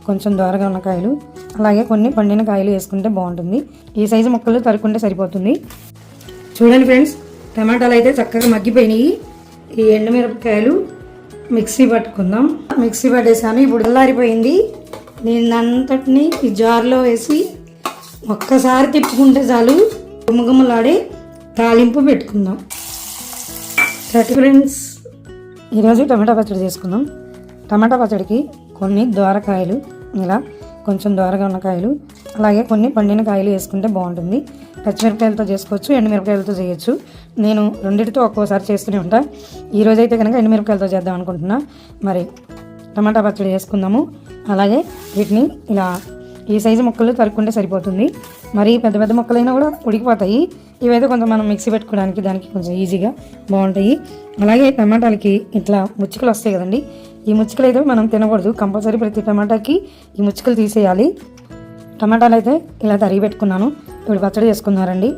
కొంచెం దోరగా ఉన్న కాయలు, అలాగే కొన్ని పండిన కాయలు వేసుకుంటే బాగుంటుంది. ఈ సైజు ముక్కలు తరుక్కుంటే సరిపోతుంది. చూడండి ఫ్రెండ్స్, టమాటాలు అయితే చక్కగా మగ్గిపోయినాయి. ఈ ఎండుమిరపకాయలు మిక్సీ పట్టుకుందాం. మిక్సీ పట్టేసాను. ఇప్పుడు చల్లారిపోయింది. దీన్నంతటిని ఈ జార్లో వేసి ఒక్కసారి తిప్పుకుంటే చాలు గుమ్మగుమ్మలాడే తాలింపు పెట్టుకుందాం. ఫ్రెండ్స్, ఈరోజు టమాటా పచ్చడి చేసుకుందాం. టమాటా పచ్చడికి కొన్ని దోరకాయలు, ఇలా కొంచెం దోరగా ఉన్న కాయలు, అలాగే కొన్ని పండిన కాయలు వేసుకుంటే బాగుంటుంది. పచ్చిమిరపకాయలతో చేసుకోవచ్చు, ఎండుమిరపకాయలతో చేయొచ్చు. నేను రెండింటితో ఒక్కోసారి చేస్తూనే ఉంటాను. ఈరోజైతే కనుక ఎండుమిరపకాయలతో చేద్దాం అనుకుంటున్నా. మరి టమాటా పచ్చడి చేసుకుందాము. అలాగే వీటిని ఇలా ఈ సైజు ముక్కలు తరుక్కుంటే సరిపోతుంది. మరి పెద్ద పెద్ద ముక్కలైనా కూడా ఉడికిపోతాయి. ఇవైతే కొంచెం మనం మిక్సీ పెట్టుకోవడానికి దానికి కొంచెం ఈజీగా బాగుంటాయి. అలాగే టమాటాలకి ఇట్లా ముచ్చుకలు వస్తాయి కదండి, ఈ ముచ్చుకలు అయితే మనం తినకూడదు. కంపల్సరీ ప్రతి టమాటాకి ఈ ముచ్చుకలు తీసేయాలి. టమాటాలు అయితే ఇలా తరిగి పెట్టుకున్నాను. ఇప్పుడు పచ్చడి చేసుకున్నారండి.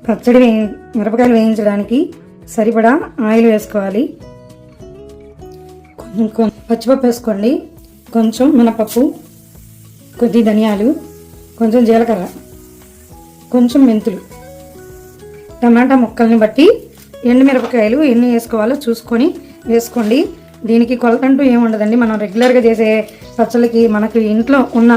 పచ్చడి మిరపకాయలు వేయించడానికి సరిపడా ఆయిల్ వేసుకోవాలి. కొంచెం పచ్చిపప్పు వేసుకోండి, కొంచెం మినపప్పు, కొద్ది ధనియాలు, కొంచెం జీలకర్ర, కొంచెం మెంతులు. టమాటా ముక్కల్ని బట్టి ఎండుమిరపకాయలు ఎన్ని వేసుకోవాలో చూసుకొని వేసుకోండి. దీనికి కొలతంటూ ఏముండదండి. మనం రెగ్యులర్గా చేసే పచ్చళ్ళకి మనకు ఇంట్లో ఉన్న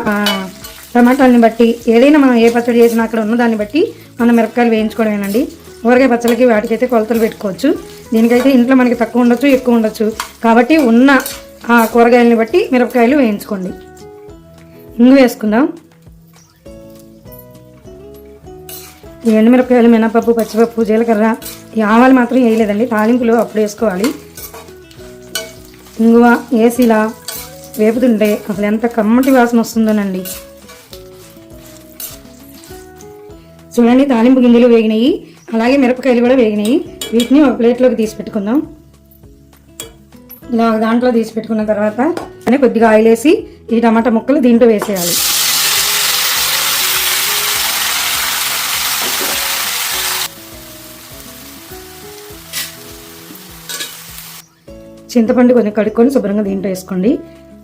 టమాటాలని బట్టి ఏదైనా మనం ఏ పచ్చడి చేసినా అక్కడ ఉన్న దాన్ని బట్టి మనం మిరపకాయలు వేయించుకోవడమేనండి. ఊరగాయ పచ్చళ్ళకి వాటికైతే కొలతలు పెట్టుకోవచ్చు. దీనికైతే ఇంట్లో మనకి తక్కువ ఉండొచ్చు, ఎక్కువ ఉండొచ్చు. కాబట్టి ఉన్న ఆ కూరగాయలని బట్టి మిరపకాయలు వేయించుకోండి. ఇంగు వేసుకుందాం. ఈ ఎండుమిరపకాయలు, మినపప్పు, పచ్చిపప్పు, జీలకర్ర, ఈ ఆవాలు మాత్రం వేయలేదండి, తాలింపులు అప్పుడు వేసుకోవాలి. ఇంగువ వేసిలా వేపుతుంటే అసలు ఎంత కమ్మటి వాసన వస్తుందోనండి. చూడండి, తాలింపు గింజలు వేగినాయి, అలాగే మిరపకాయలు కూడా వేగినాయి. వీటిని ఒక ప్లేట్లోకి తీసి పెట్టుకుందాం. ఇలా ఒక దాంట్లో తీసి పెట్టుకున్న తర్వాత కొద్దిగా ఆయిల్ వేసి ఈ టమాటా ముక్కలు దీంట్లో వేసేయాలి. చింతపండు కొంచెం కడుక్కొని శుభ్రంగా దీంట్లో వేసుకోండి.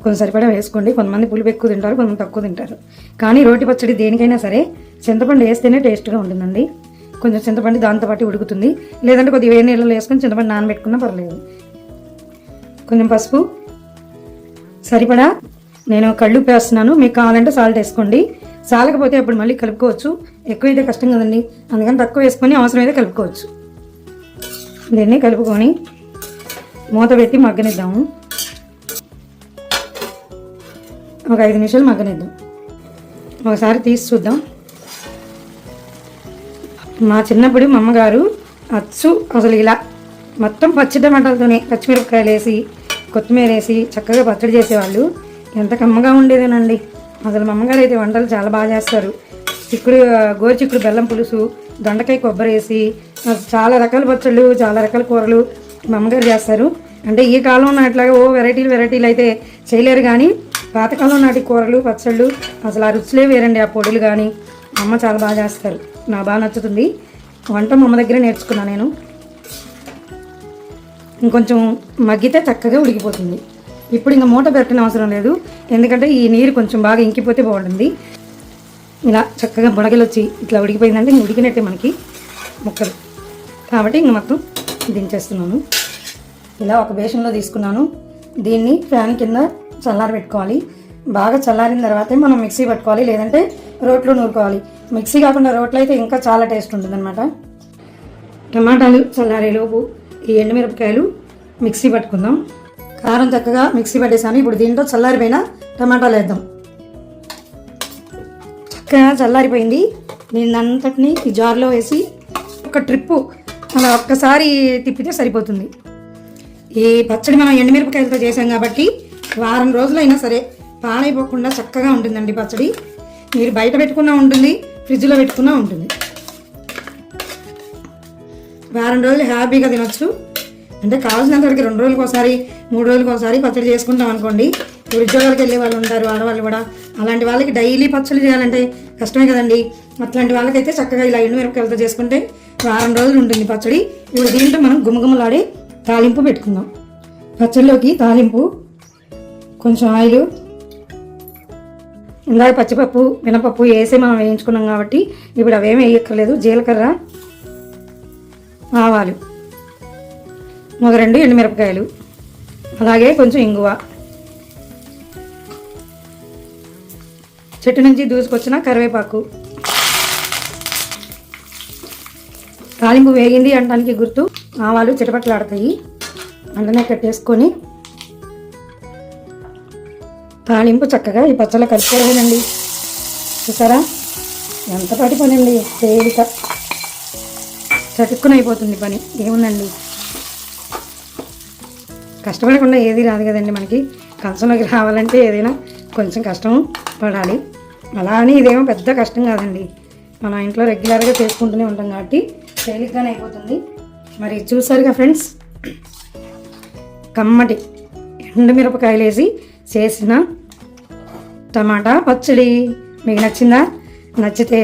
కొంచెం సరిపడా వేసుకోండి. కొంతమంది పులుపు ఎక్కువ తింటారు, కొంతమంది తక్కువ తింటారు. కానీ రోటి పచ్చడి దేనికైనా సరే చింతపండు వేస్తేనే టేస్ట్గా ఉంటుందండి. కొంచెం చింతపండు దాంతోపాటు ఉడుకుతుంది. లేదంటే కొద్దిగా వేడి నీళ్ళలో వేసుకొని చింతపండు నానబెట్టుకున్నా పర్లేదు. కొంచెం పసుపు సరిపడా నేను కళ్ళుప్పు వేస్తున్నాను. మీకు కావాలంటే సాల్ట్ వేసుకోండి. సాలకపోతే అప్పుడు మళ్ళీ కలుపుకోవచ్చు. ఎక్కువైతే కష్టం కదండి, అందుకని తక్కువ వేసుకొని అవసరమైతే కలుపుకోవచ్చు. దీన్ని కలుపుకొని మూత పెట్టి మగ్గనిద్దాము. ఒక 5 నిమిషాలు మగ్గనిద్దాం. ఒకసారి తీసి చూద్దాం. మా చిన్నప్పుడు మా అమ్మగారు అసలు ఇలా మొత్తం పచ్చి టమాటాలతోనే పచ్చిమిరపకాయలు వేసి కొత్తిమీర వేసి చక్కగా పచ్చడి చేసేవాళ్ళు. ఎంత కమ్మగా ఉండేదేనండి. అసలు మా అమ్మగారు అయితే వంటలు చాలా బాగా చేస్తారు. గోరుచిక్కుడు బెల్లం పులుసు, దొండకాయ కొబ్బరి వేసి చాలా రకాల పచ్చళ్ళు, చాలా రకాల కూరలు మా అమ్మగారు చేస్తారు. అంటే ఈ కాలం నాటిలాగా వెరైటీలు అయితే చేయలేరు, కానీ పాతకాలం నాటి కూరలు, పచ్చళ్ళు అసలు ఆ రుచులే వేరండి. ఆ పొడులు కానీ అమ్మ చాలా బాగా చేస్తారు. నాకు బాగా నచ్చుతుంది. వంట మా అమ్మ దగ్గర నేర్చుకున్నాను నేను. ఇంకొంచెం మగ్గితే చక్కగా ఉడికిపోతుంది. ఇప్పుడు ఇంకా మూట పెట్టిన అవసరం లేదు, ఎందుకంటే ఈ నీరు కొంచెం బాగా ఇంకిపోతే బాగుంటుంది. ఇలా చక్కగా బుడగలు వచ్చి ఇట్లా ఉడికిపోయిందంటే ఇంక ఉడికినట్టే మనకి ముక్కలు. కాబట్టి ఇంక మొత్తం దించేస్తున్నాను. ఇలా ఒక బేషన్లో తీసుకున్నాను. దీన్ని ఫ్యాన్ కింద చల్లారబెట్టుకోవాలి. బాగా చల్లారిన తర్వాతే మనం మిక్సీ పట్టుకోవాలి, లేదంటే రోట్లో నూరుకోవాలి. మిక్సీ కాకుండా రోట్లో అయితే ఇంకా చాలా టేస్ట్ ఉంటుంది అనమాట. టమాటాలు చల్లారేలోపు ఈ ఎండుమిరపకాయలు మిక్సీ పట్టుకుందాం. కారం చక్కగా మిక్సీ పట్టేసాను. ఇప్పుడు దీంట్లో చల్లారిపోయిన టమాటాలు వేద్దాం. చక్కగా చల్లారిపోయింది. దీన్నంతటిని ఈ జార్లో వేసి ఒక ట్రిప్పు అలా ఒక్కసారి తిప్పితే సరిపోతుంది. ఈ పచ్చడి మనం ఎండుమిరపకాయలతో చేసాం కాబట్టి వారం రోజులైనా సరే పాడైపోకుండా చక్కగా ఉంటుందండి పచ్చడి. మీరు బయట పెట్టుకున్నా ఉంటుంది, ఫ్రిడ్జ్లో పెట్టుకున్నా ఉంటుంది. వారం రోజులు హ్యాపీగా తినొచ్చు. అంటే కావాల్సినంత వరకు 2 రోజులకు ఒకసారి, 3 రోజులకు ఒకసారి పచ్చడి చేసుకుంటాం అనుకోండి. ఉద్యోగాలకు వెళ్ళే వాళ్ళు ఉంటారు, ఆడవాళ్ళు కూడా. అలాంటి వాళ్ళకి డైలీ పచ్చడి చేయాలంటే కష్టమే కదండి. అట్లాంటి వాళ్ళకైతే చక్కగా ఇలా ఎండుమిరపకాయలతో చేసుకుంటే వారం రోజులు ఉంటుంది పచ్చడి. ఇప్పుడు దీంట్లో మనం గుమగుమలాడే తాలింపు పెట్టుకుందాం. పచ్చడిలోకి తాలింపు కొంచెం ఆయిల్, ఇందాక పచ్చిపప్పు మినపప్పు వేసి మనం వేయించుకున్నాం కాబట్టి ఇప్పుడు అవేమీ వేయక్కర్లేదు. జీలకర్ర, ఆవాలు, ఒక 2 ఎండుమిరపకాయలు, అలాగే కొంచెం ఇంగువ, చెట్టు నుంచి దూసుకొచ్చిన కరివేపాకు. తాలింపు వేగింది అనడానికి గుర్తు ఆవాలు చిటపట్లాడతాయి. వెంటనే కట్టేసుకొని తాలింపు చక్కగా ఈ పచ్చళ్ళు కలుపుకోవడమేనండి. చూసారా ఎంత పాటి పని అండి, తేలిక చటుక్కుని అయిపోతుంది పని. ఏముందండి, కష్టపడకుండా ఏది రాదు కదండి మనకి. కంచంలోకి రావాలంటే ఏదైనా కొంచెం కష్టం పడాలి. అలా అని ఇదేమో పెద్ద కష్టం కాదండి, మన ఇంట్లో రెగ్యులర్గా చేసుకుంటూనే ఉంటాం కాబట్టి తేలిగ్గానే అయిపోతుంది. మరి చూసారుగా ఫ్రెండ్స్, కమ్మటి ఎండుమిరపకాయలు వేసి చేసిన టమాటా పచ్చడి. మీకు నచ్చిందా? నచ్చితే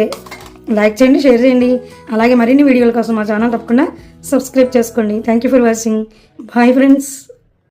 లైక్ చేయండి, షేర్ చేయండి. అలాగే మరిన్ని వీడియోల కోసం మా ఛానల్ తప్పకుండా సబ్స్క్రైబ్ చేసుకోండి. Thank you for watching. Bye friends.